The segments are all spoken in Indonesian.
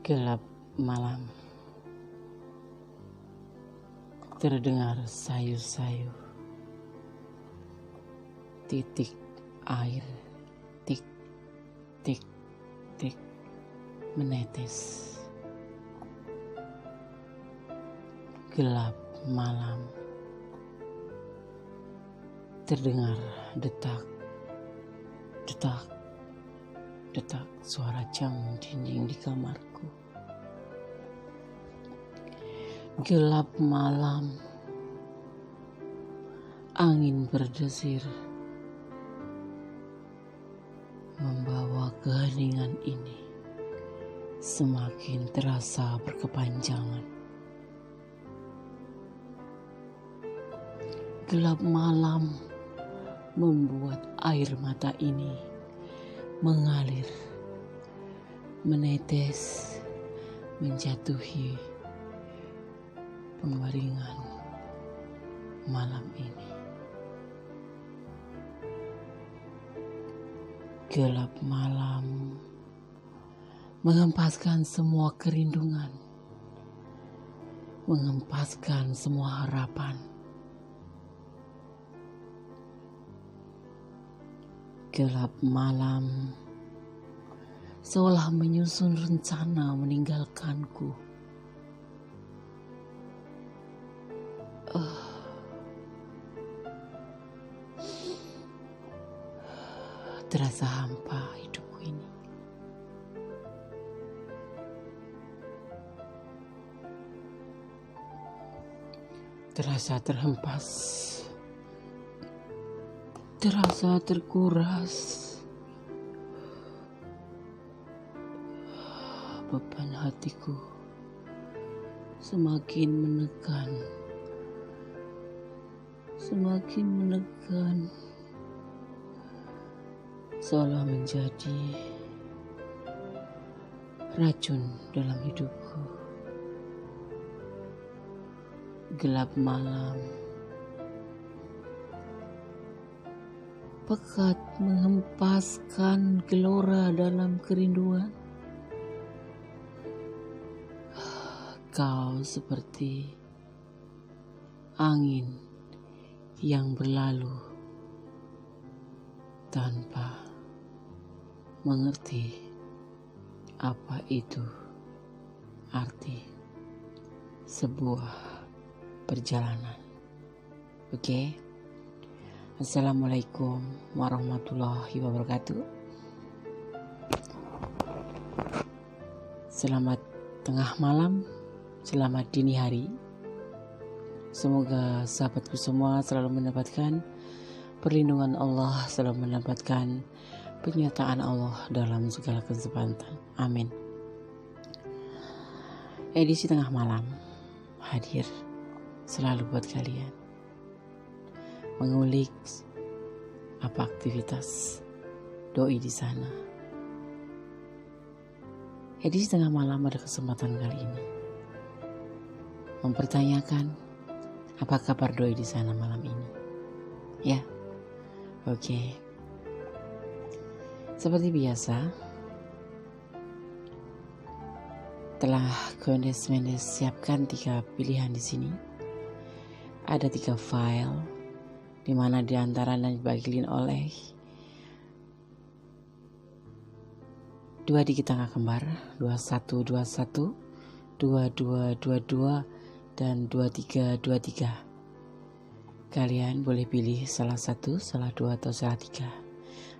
Gelap malam, terdengar sayu-sayu, titik air, tik, tik, tik, menetes. Gelap malam, terdengar detak, detak, detak suara jam dinding di kamarku. Gelap malam, angin berdesir, membawa keheningan ini semakin terasa berkepanjangan. Gelap malam membuat air mata ini mengalir, menetes, menjatuhi pengbaringan malam ini. Gelap malam mengempaskan semua kerinduan, mengempaskan semua harapan. Gelap malam seolah menyusun rencana meninggalkanku. Terasa hampa hidupku ini. Terasa terhempas, terasa terkuras. Beban hatiku semakin menekan, semakin menekan, seolah menjadi racun dalam hidupku. Gelap malam pekat menghempaskan gelora dalam kerinduan. Kau seperti angin yang berlalu tanpa mengerti apa itu arti sebuah perjalanan. Oke? Assalamualaikum warahmatullahi wabarakatuh. Selamat tengah malam, selamat dini hari. Semoga sahabatku semua selalu mendapatkan perlindungan Allah, selalu mendapatkan penyertaan Allah dalam segala kesempatan. Amin. Edisi tengah malam hadir selalu buat kalian mengulik apa aktivitas doi di sana. Edisi tengah malam pada kesempatan kali ini mempertanyakan apa kabar doi di sana malam ini. Ya, oke. Seperti biasa, telah Mendes siapkan 3 pilihan di sini. Ada 3 file, di mana di antaranya dibagi oleh 2 digit angka kembar, 2121, 2222, dan 2323. Kalian boleh pilih salah satu, salah 2, atau salah 3,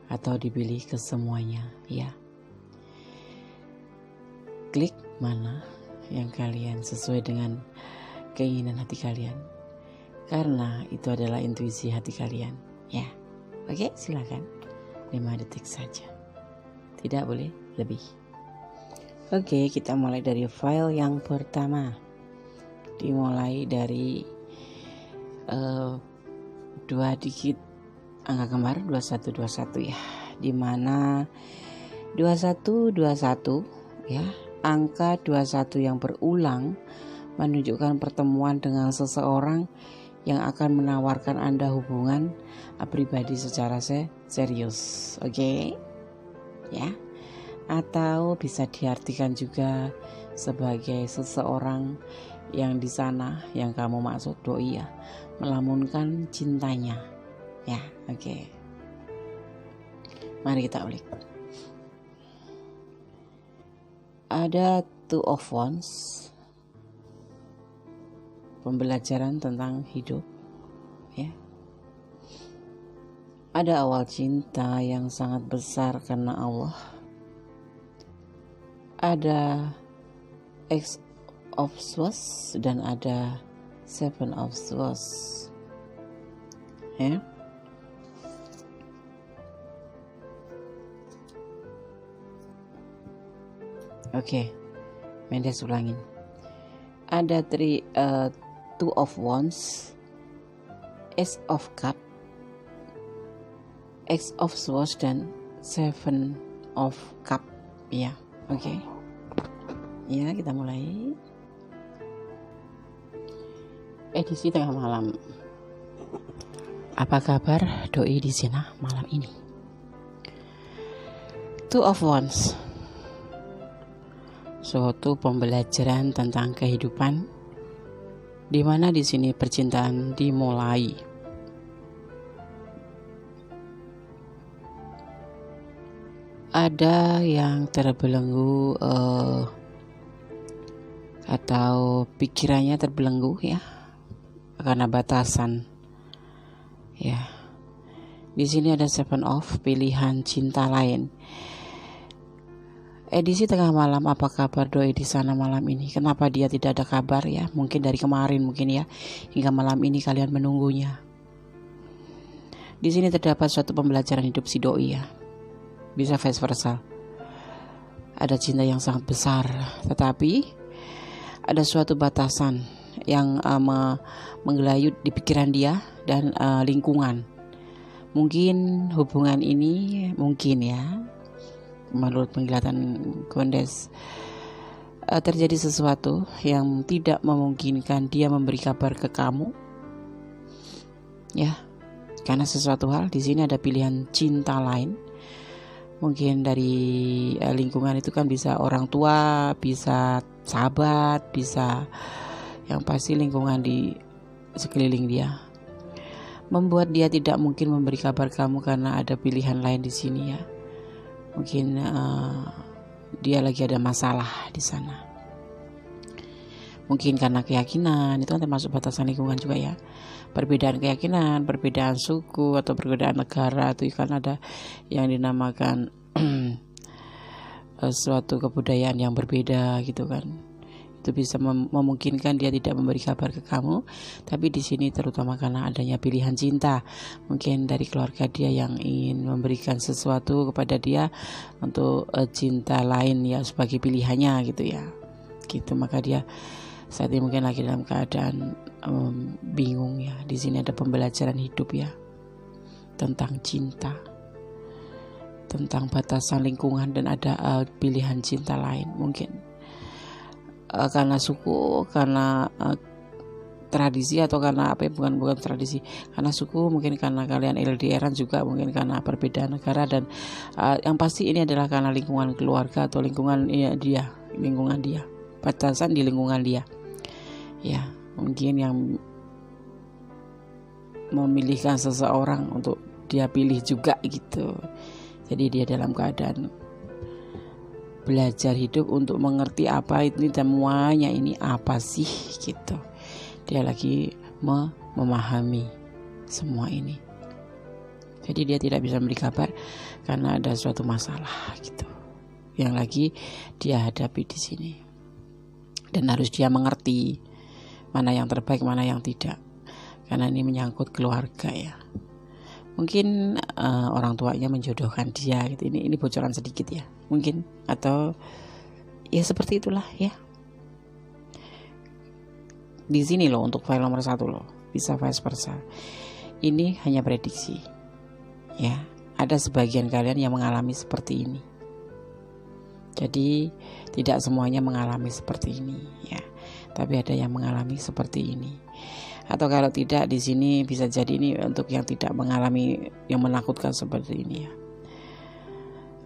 atau dipilih ke semuanya, ya. Klik mana yang kalian sesuai dengan keinginan hati kalian, karena itu adalah intuisi hati kalian, ya. Oke, silakan. 5 detik saja, tidak boleh lebih. Oke, kita mulai dari file yang pertama. Dimulai dari 2 digit angka kembar 2121, ya, dimana 2121, ya, angka 21 yang berulang menunjukkan pertemuan dengan seseorang yang akan menawarkan Anda hubungan pribadi secara serius. Oke? Ya. atau bisa diartikan juga sebagai seseorang yang di sana yang kamu maksud doi ya, melamunkan cintanya. Ya, oke. Mari kita ulik. Ada Two of Wands, pembelajaran tentang hidup, ya. Ada awal cinta yang sangat besar karena Allah. Ada X of Swords dan ada Seven of Swords, ya. Oke, Mendes ulangin. Ada Two of Wands, Ace of Cup, X of Swords dan Seven of Cup. Ya, oke. Ya, kita mulai. Edisi tengah malam. Apa kabar doi di sana malam ini? Two of Wands, suatu pembelajaran tentang kehidupan, di mana di sini percintaan dimulai. Ada yang terbelenggu atau pikirannya terbelenggu ya, karena batasan. Ya, di sini ada Seven of, pilihan cinta lain. Edisi tengah malam, apa kabar doi di sana malam ini? Kenapa dia tidak ada kabar ya? Mungkin dari kemarin mungkin ya, hingga malam ini kalian menunggunya. Di sini terdapat suatu pembelajaran hidup si doi ya. Bisa vice versa. Ada cinta yang sangat besar, tetapi ada suatu batasan yang menggelayut di pikiran dia dan lingkungan. Mungkin hubungan ini mungkin ya, menurut penglihatan Kondes, terjadi sesuatu yang tidak memungkinkan dia memberi kabar ke kamu, ya, karena sesuatu hal di sini ada pilihan cinta lain. Mungkin dari lingkungan itu kan bisa orang tua, bisa sahabat, bisa yang pasti lingkungan di sekeliling dia, membuat dia tidak mungkin memberi kabar kamu karena ada pilihan lain di sini ya. Mungkin dia lagi ada masalah di sana. Mungkin karena keyakinan, itu kan termasuk batasan lingkungan juga ya. Perbedaan keyakinan, perbedaan suku atau perbedaan negara, itu kan ada yang dinamakan suatu kebudayaan yang berbeda gitu kan. Itu bisa memungkinkan dia tidak memberi kabar ke kamu, tapi di sini terutama karena adanya pilihan cinta. Mungkin dari keluarga dia yang ingin memberikan sesuatu kepada dia untuk cinta lain ya, sebagai pilihannya gitu ya. Gitu, maka dia saat ini mungkin lagi dalam keadaan bingung ya. Di sini ada pembelajaran hidup ya, tentang cinta, tentang batasan lingkungan, dan ada pilihan cinta lain. Mungkin karena suku, karena tradisi, atau karena apa ya, bukan tradisi, karena suku, mungkin karena kalian LDR-an juga, mungkin karena perbedaan negara, dan yang pasti ini adalah karena lingkungan keluarga atau lingkungan dia, batasan di lingkungan dia ya. Mungkin yang memilihkan seseorang untuk dia pilih juga gitu. Jadi dia dalam keadaan belajar hidup untuk mengerti apa ini semuanya ini apa sih gitu. Dia lagi memahami semua ini. Jadi dia tidak bisa memberi kabar karena ada suatu masalah gitu yang lagi dia hadapi di sini. Dan harus dia mengerti mana yang terbaik, mana yang tidak. Karena ini menyangkut keluarga ya. Mungkin orang tuanya menjodohkan dia gitu. Ini bocoran sedikit ya. Mungkin, atau ya seperti itulah ya. Di sini loh untuk file nomor 1 loh. Bisa vice versa. Ini hanya prediksi. Ya, ada sebagian kalian yang mengalami seperti ini. Jadi tidak semuanya mengalami seperti ini ya. Tapi ada yang mengalami seperti ini. Atau kalau tidak, di sini bisa jadi ini untuk yang tidak mengalami yang menakutkan seperti ini ya.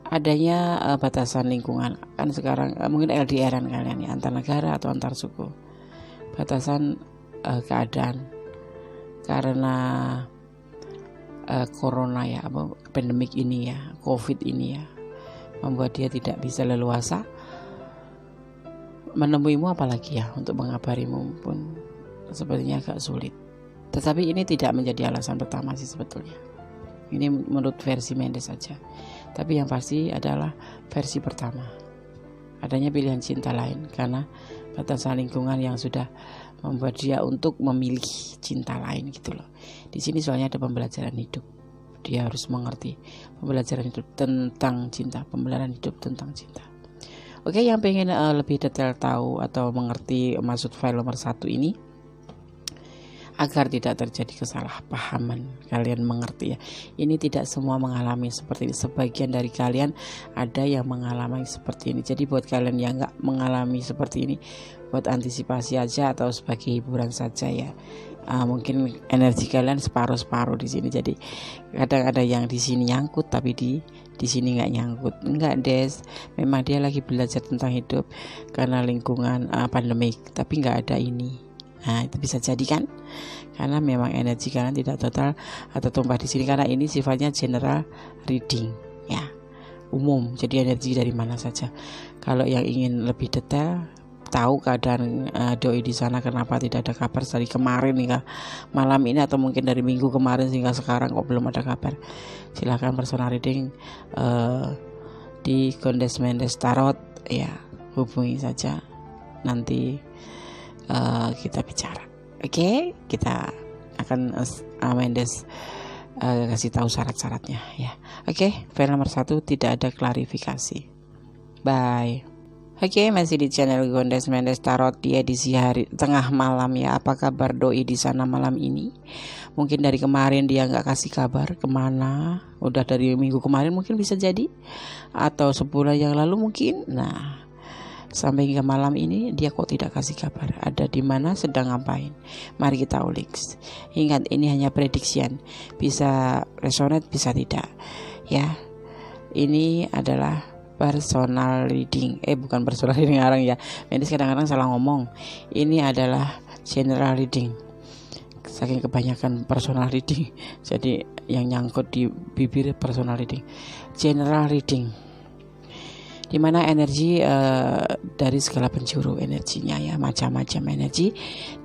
adanya batasan lingkungan. Kan sekarang mungkin LDR-an kalian ya, antar negara atau antar suku. Batasan keadaan karena corona ya, pandemik ini ya, COVID ini ya, membuat dia tidak bisa leluasa menemuimu, apalagi ya untuk mengabarimu pun sepertinya agak sulit. Tetapi ini tidak menjadi alasan pertama sih sebetulnya. Ini menurut versi Mendes saja. Tapi yang pasti adalah versi pertama. Adanya pilihan cinta lain karena batasan lingkungan yang sudah membuat dia untuk memilih cinta lain gitu loh. Di sini soalnya ada pembelajaran hidup. Dia harus mengerti pembelajaran hidup tentang cinta, pembelajaran hidup tentang cinta. Oke, yang pengen lebih detail tahu atau mengerti maksud file nomor 1 ini, agar tidak terjadi kesalahpahaman, kalian mengerti ya. Ini tidak semua mengalami seperti ini. Sebagian dari kalian ada yang mengalami seperti ini. Jadi buat kalian yang nggak mengalami seperti ini, buat antisipasi aja atau sebagai hiburan saja ya. Mungkin energi kalian separuh-separuh di sini. Jadi kadang ada yang di sini nyangkut tapi di sini nggak nyangkut. Enggak, Des. Memang dia lagi belajar tentang hidup karena lingkungan pandemik, tapi nggak ada ini. Nah, itu bisa jadi kan? Karena memang energi kalian tidak total atau tumpah di sini, karena ini sifatnya general reading ya, umum. Jadi energi dari mana saja. Kalau yang ingin lebih detail tahu keadaan doi di sana, kenapa tidak ada kabar dari kemarin hingga malam ini, atau mungkin dari minggu kemarin hingga sekarang kok belum ada kabar, silakan personal reading di Gondes Mendes Tarot ya, hubungi saja nanti kita bicara. Oke, kita akan Mendes kasih tahu syarat-syaratnya ya. Oke, file nomor 1 tidak ada klarifikasi. Bye. Oke, masih di channel Gondes Mendes Tarot di edisi hari tengah malam ya. Apa kabar doi di sana malam ini? Mungkin dari kemarin dia nggak kasih kabar kemana. Udah dari minggu kemarin mungkin bisa jadi, atau sebulan yang lalu mungkin. Nah, sampai hingga malam ini dia kok tidak kasih kabar. Ada di mana, sedang ngapain? Mari kita ulik. Ingat, ini hanya prediksian. Bisa resonate, bisa tidak. Ya, ini adalah personal reading. Bukan personal reading orang ya. Mendes kadang-kadang salah ngomong. Ini adalah general reading. Saking kebanyakan personal reading, jadi yang nyangkut di bibir personal reading. General reading, dimana energi dari segala penjuru energinya ya, macam-macam energi,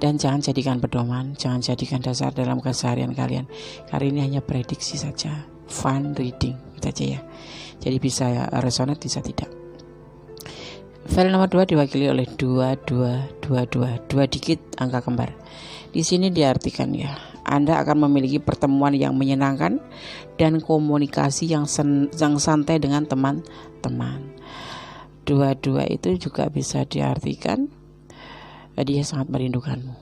dan jangan jadikan pedoman, jangan jadikan dasar dalam keseharian kalian. Kali ini hanya prediksi saja, fun reading saja ya. Jadi bisa resonate, bisa tidak. File nomor 2 diwakili oleh 2222, 2 digit angka kembar. Di sini diartikan ya, Anda akan memiliki pertemuan yang menyenangkan dan komunikasi yang santai dengan teman-teman. 22 itu juga bisa diartikan dia sangat merindukanmu.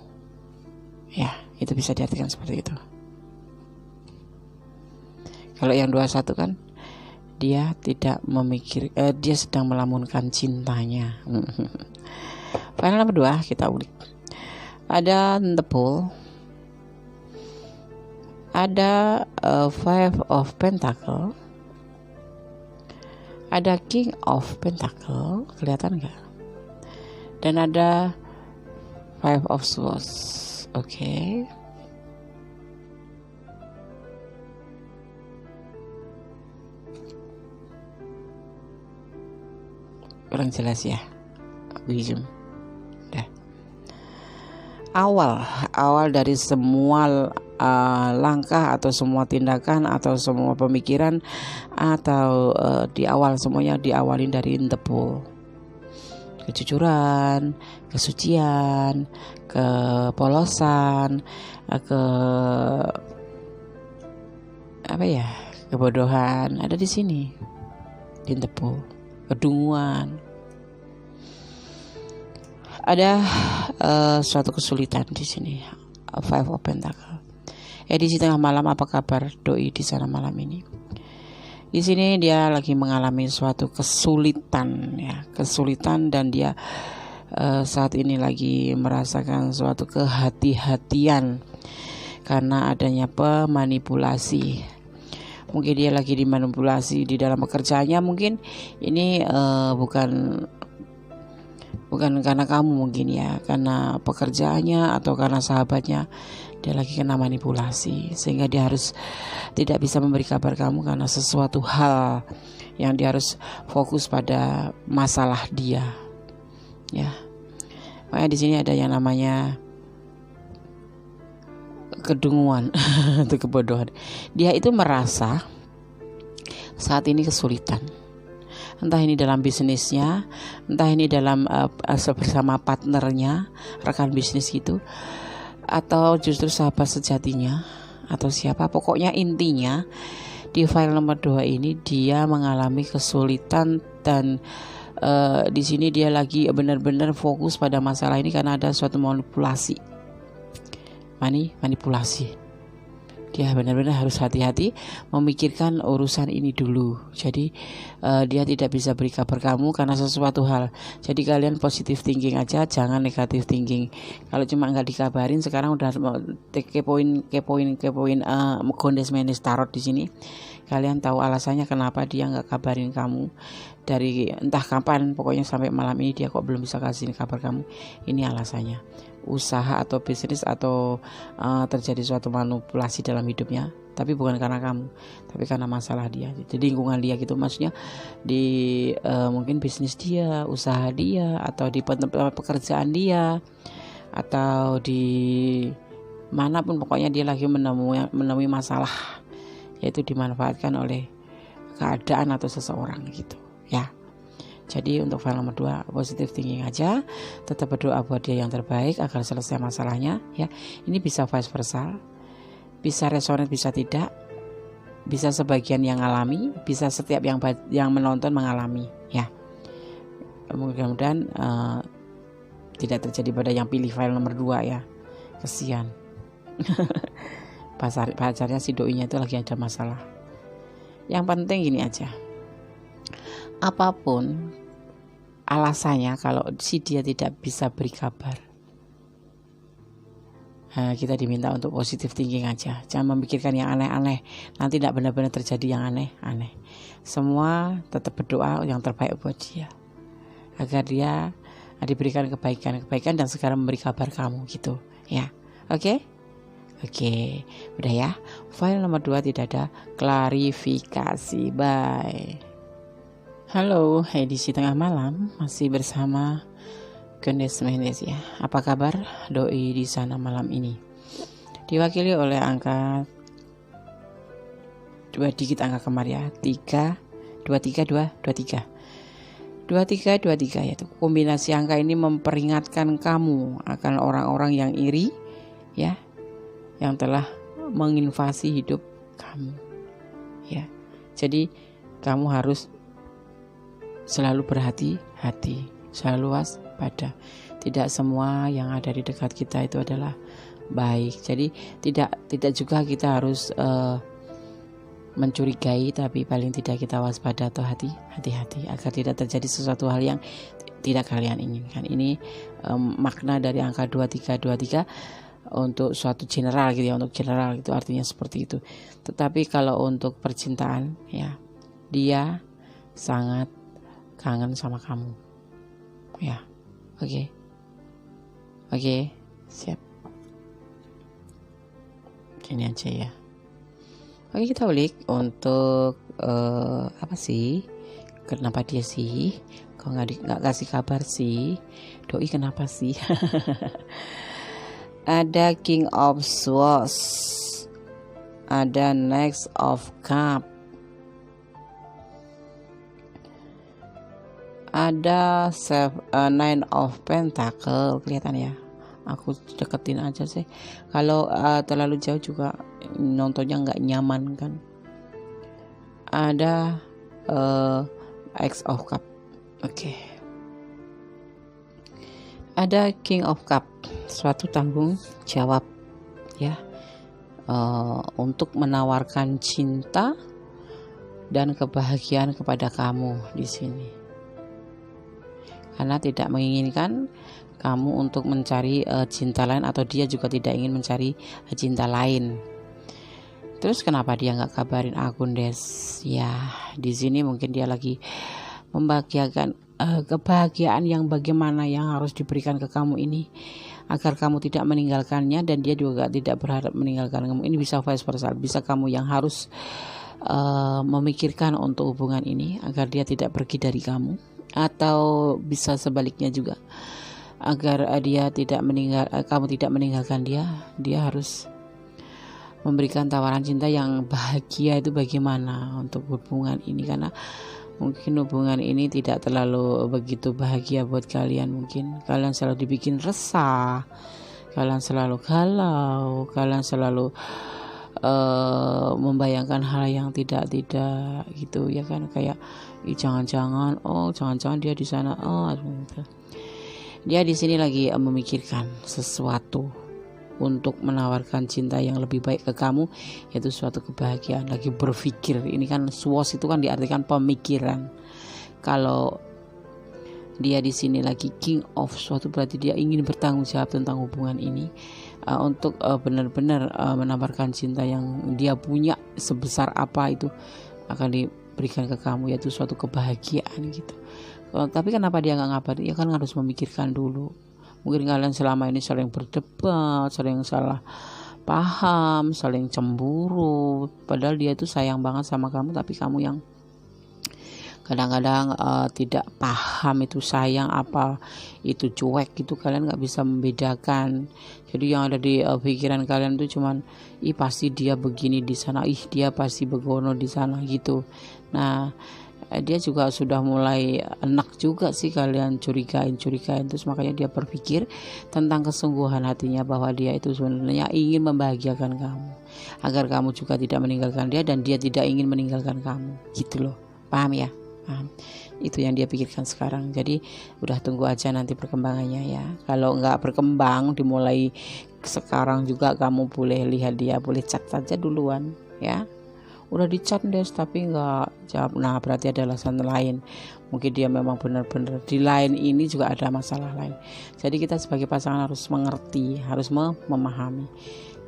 Ya, itu bisa diartikan seperti itu. Kalau yang 21 kan dia tidak memikir, dia sedang melamunkan cintanya. File nomor 2 kita ulik. Ada the Bull, ada Five of Pentacle, ada King of Pentacle, kelihatan nggak? Dan ada Five of Swords. Oke. Kurang jelas ya, Wisdom. Awal dari semua langkah atau semua tindakan atau semua pemikiran atau di awal semuanya diawalin dari the Bull. Kejujuran, kesucian, kepolosan, kebodohan ada di sini di the Bull. Kedunguan. Ada suatu kesulitan di sini. Five of Pentacle. Edisi tengah malam, apa kabar doi di sana malam ini? Di sini dia lagi mengalami suatu kesulitan ya, kesulitan, dan dia saat ini lagi merasakan suatu kehati-hatian karena adanya pemanipulasi. mungkin dia lagi dimanipulasi di dalam pekerjaannya. Mungkin ini bukan karena kamu, mungkin ya karena pekerjaannya atau karena sahabatnya dia lagi kena manipulasi, sehingga dia harus tidak bisa memberi kabar kamu karena sesuatu hal yang dia harus fokus pada masalah dia, ya. Makanya di sini ada yang namanya kedunguan atau kebodohan. Dia itu merasa saat ini kesulitan, entah ini dalam bisnisnya, entah ini dalam bersama partnernya, rekan bisnis gitu, atau justru sahabat sejatinya, atau siapa. Pokoknya intinya di file nomor 2 ini dia mengalami kesulitan, dan di sini dia lagi benar-benar fokus pada masalah ini karena ada suatu manipulasi. Dia benar-benar harus hati-hati memikirkan urusan ini dulu. Jadi dia tidak bisa beri kabar kamu karena sesuatu hal. Jadi kalian positive thinking aja, jangan negative thinking. Kalau cuma nggak dikabarin, sekarang udah kepoin gondes-menes tarot di sini. Kalian tahu alasannya kenapa dia nggak kabarin kamu dari entah kapan, pokoknya sampai malam ini dia kok belum bisa kasih kabar kamu. Ini alasannya, usaha atau bisnis atau terjadi suatu manipulasi dalam hidupnya, tapi bukan karena kamu, tapi karena masalah dia. Jadi lingkungan dia gitu, maksudnya di mungkin bisnis dia, usaha dia, atau di pekerjaan dia, atau di manapun, pokoknya dia lagi menemui masalah, yaitu dimanfaatkan oleh keadaan atau seseorang gitu ya. Jadi untuk file nomor 2 positive thinking aja, tetap berdoa buat dia yang terbaik agar selesai masalahnya ya. Ini bisa vice versa, bisa resonate, bisa tidak, bisa sebagian yang alami, bisa setiap yang menonton mengalami ya. Mudah-mudahan tidak terjadi pada yang pilih file nomor 2 ya. Kesian. Pacarnya si doinya itu lagi ada masalah. Yang penting gini aja, apapun alasannya, kalau si dia tidak bisa beri kabar, kita diminta untuk positive thinking aja. Jangan memikirkan yang aneh-aneh, nanti tidak benar-benar terjadi yang aneh-aneh. Semua tetap berdoa yang terbaik buat dia, agar dia diberikan kebaikan dan sekarang memberi kabar kamu gitu ya. Oke, udah ya. File nomor 2 tidak ada klarifikasi. Bye. Halo, edisi tengah malam masih bersama Gondes Mendes ya. Apa kabar doi di sana malam ini? Diwakili oleh angka 2 digit angka kemar ya. 23 yaitu kombinasi angka ini memperingatkan kamu akan orang-orang yang iri ya, yang telah menginvasi hidup kamu ya. Jadi kamu harus selalu berhati-hati, selalu waspada. Tidak semua yang ada di dekat kita itu adalah baik. Jadi tidak juga kita harus mencurigai, tapi paling tidak kita waspada atau hati-hati agar tidak terjadi sesuatu hal yang tidak kalian inginkan. Ini makna dari angka 23 untuk suatu general gitu ya, untuk general itu artinya seperti itu. Tetapi kalau untuk percintaan ya, dia sangat kangen sama kamu ya. Oke, siap. Ini aja ya. Oke, kita ulik untuk apa sih, kenapa dia sih kok nggak kasih kabar sih, doi kenapa sih? Ada King of Swords, ada Knight of Cup, ada Nine of Pentacle. Kelihatan ya, aku deketin aja sih, kalau terlalu jauh juga nontonnya nggak nyaman kan. Ada X of Cup. Oke. Ada King of Cup, suatu tanggung jawab ya, untuk menawarkan cinta dan kebahagiaan kepada kamu di sini, karena tidak menginginkan kamu untuk mencari cinta lain, atau dia juga tidak ingin mencari cinta lain. Terus kenapa dia nggak kabarin aku, Des? Ya, di sini mungkin dia lagi membahagiakan kebahagiaan yang bagaimana yang harus diberikan ke kamu ini agar kamu tidak meninggalkannya, dan dia juga tidak berharap meninggalkan kamu. Ini bisa vice versa, bisa kamu yang harus memikirkan untuk hubungan ini agar dia tidak pergi dari kamu, atau bisa sebaliknya juga agar dia tidak kamu tidak meninggalkan dia harus memberikan tawaran cinta yang bahagia. Itu bagaimana untuk hubungan ini, karena mungkin hubungan ini tidak terlalu begitu bahagia buat kalian. Mungkin kalian selalu dibikin resah, kalian selalu galau, kalian selalu membayangkan hal yang tidak gitu ya kan, kayak jangan-jangan dia di sana, gitu. Dia di sini lagi memikirkan sesuatu untuk menawarkan cinta yang lebih baik ke kamu, yaitu suatu kebahagiaan. Lagi berpikir, ini kan SWOT itu kan diartikan pemikiran. Kalau dia di sini lagi king of suatu, berarti dia ingin bertanggung jawab tentang hubungan ini, untuk benar-benar menawarkan cinta yang dia punya sebesar apa itu akan diberikan ke kamu, yaitu suatu kebahagiaan gitu. Tapi kenapa dia nggak ngabarin? Ya kan harus memikirkan dulu. Mungkin kalian selama ini saling berdebat, saling salah paham, saling cemburu, padahal dia itu sayang banget sama kamu, tapi kamu yang kadang-kadang tidak paham itu sayang apa itu cuek gitu. Kalian nggak bisa membedakan. Jadi yang ada di pikiran kalian itu cuman pasti dia begini di sana, dia pasti begono di sana gitu. Nah, dia juga sudah mulai enak juga sih kalian curigain, terus makanya dia berpikir tentang kesungguhan hatinya bahwa dia itu sebenarnya ingin membahagiakan kamu agar kamu juga tidak meninggalkan dia, dan dia tidak ingin meninggalkan kamu gitu loh. Paham ya? Paham. Itu yang dia pikirkan sekarang. Jadi udah tunggu aja nanti perkembangannya ya. Kalau nggak berkembang dimulai sekarang juga, kamu boleh lihat dia, boleh chat saja duluan ya. Udah dicat Des tapi nggak jawab, nah berarti ada alasan lain. Mungkin dia memang benar-benar di lain ini juga ada masalah lain. Jadi kita sebagai pasangan harus mengerti, harus memahami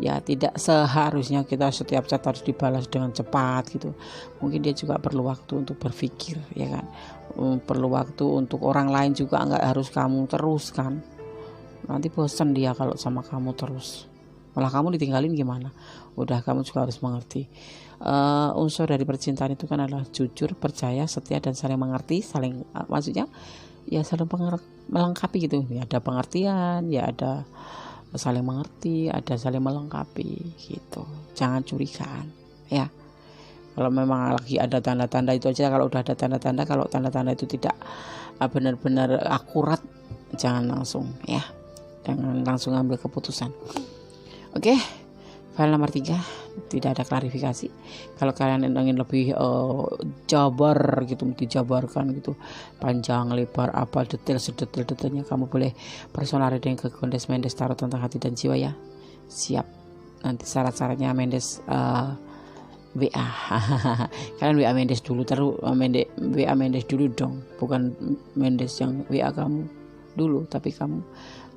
ya, tidak seharusnya kita setiap chat harus dibalas dengan cepat gitu. Mungkin dia juga perlu waktu untuk berpikir ya kan, perlu waktu untuk orang lain juga, nggak harus kamu terus kan, nanti bosan dia kalau sama kamu terus, malah kamu ditinggalin gimana. Udah, kamu juga harus mengerti unsur dari percintaan itu kan adalah jujur, percaya, setia, dan saling mengerti. Saling maksudnya ya saling melengkapi gitu ya, ada pengertian ya, ada saling mengerti, ada saling melengkapi gitu. Jangan curigaan ya. Kalau memang lagi ada tanda-tanda itu aja. Kalau udah ada tanda-tanda, kalau tanda-tanda itu tidak benar-benar akurat, jangan langsung ya, jangan langsung ambil keputusan. Oke, file nomor 3 tidak ada klarifikasi. Kalau kalian ingin lebih jabar gitu, dijabarkan gitu, panjang lebar apa detail sedetail-detailnya, kamu boleh personal reading ke Gondes Mendes Tarot tentang hati dan jiwa ya. Siap. Nanti syarat-syaratnya Mendes WA. Kalian WA Mendes dulu, terus WA Mendes dulu dong, bukan Mendes yang WA kamu dulu, tapi kamu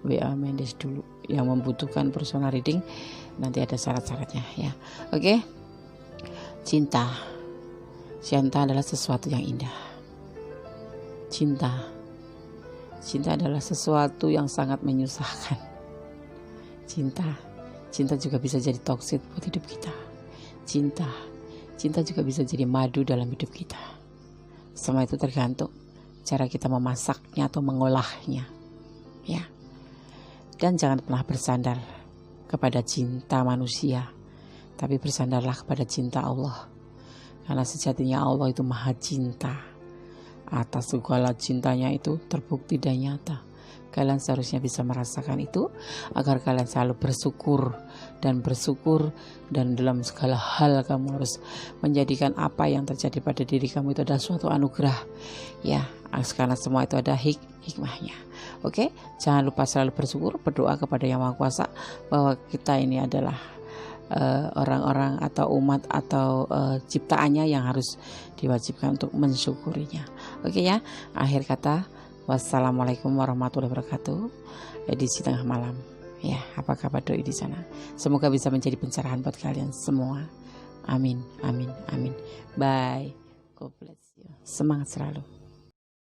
WA Mendes dulu. Yang membutuhkan personal reading nanti ada syarat-syaratnya ya. Oke. Cinta adalah sesuatu yang indah. Cinta adalah sesuatu yang sangat menyusahkan. Cinta juga bisa jadi toksik buat hidup kita. Cinta juga bisa jadi madu dalam hidup kita. Semua itu tergantung cara kita memasaknya atau mengolahnya ya. Dan jangan pernah bersandar kepada cinta manusia, tapi bersandarlah kepada cinta Allah. Karena sejatinya Allah itu maha cinta. Atas segala cintanya itu terbukti dan nyata. Kalian seharusnya bisa merasakan itu agar kalian selalu bersyukur, dan dalam segala hal kamu harus menjadikan apa yang terjadi pada diri kamu itu adalah suatu anugerah ya, karena semua itu ada hikmahnya. Oke, jangan lupa selalu bersyukur, berdoa kepada Yang Maha Kuasa bahwa kita ini adalah orang-orang atau umat atau ciptaannya yang harus diwajibkan untuk mensyukurinya. Oke ya, akhir kata, wassalamualaikum warahmatullahi wabarakatuh. Edisi tengah malam ya, apa kabar doi di sana? Semoga bisa menjadi pencerahan buat kalian semua. Amin, amin, amin. Bye. God bless you. Semangat selalu.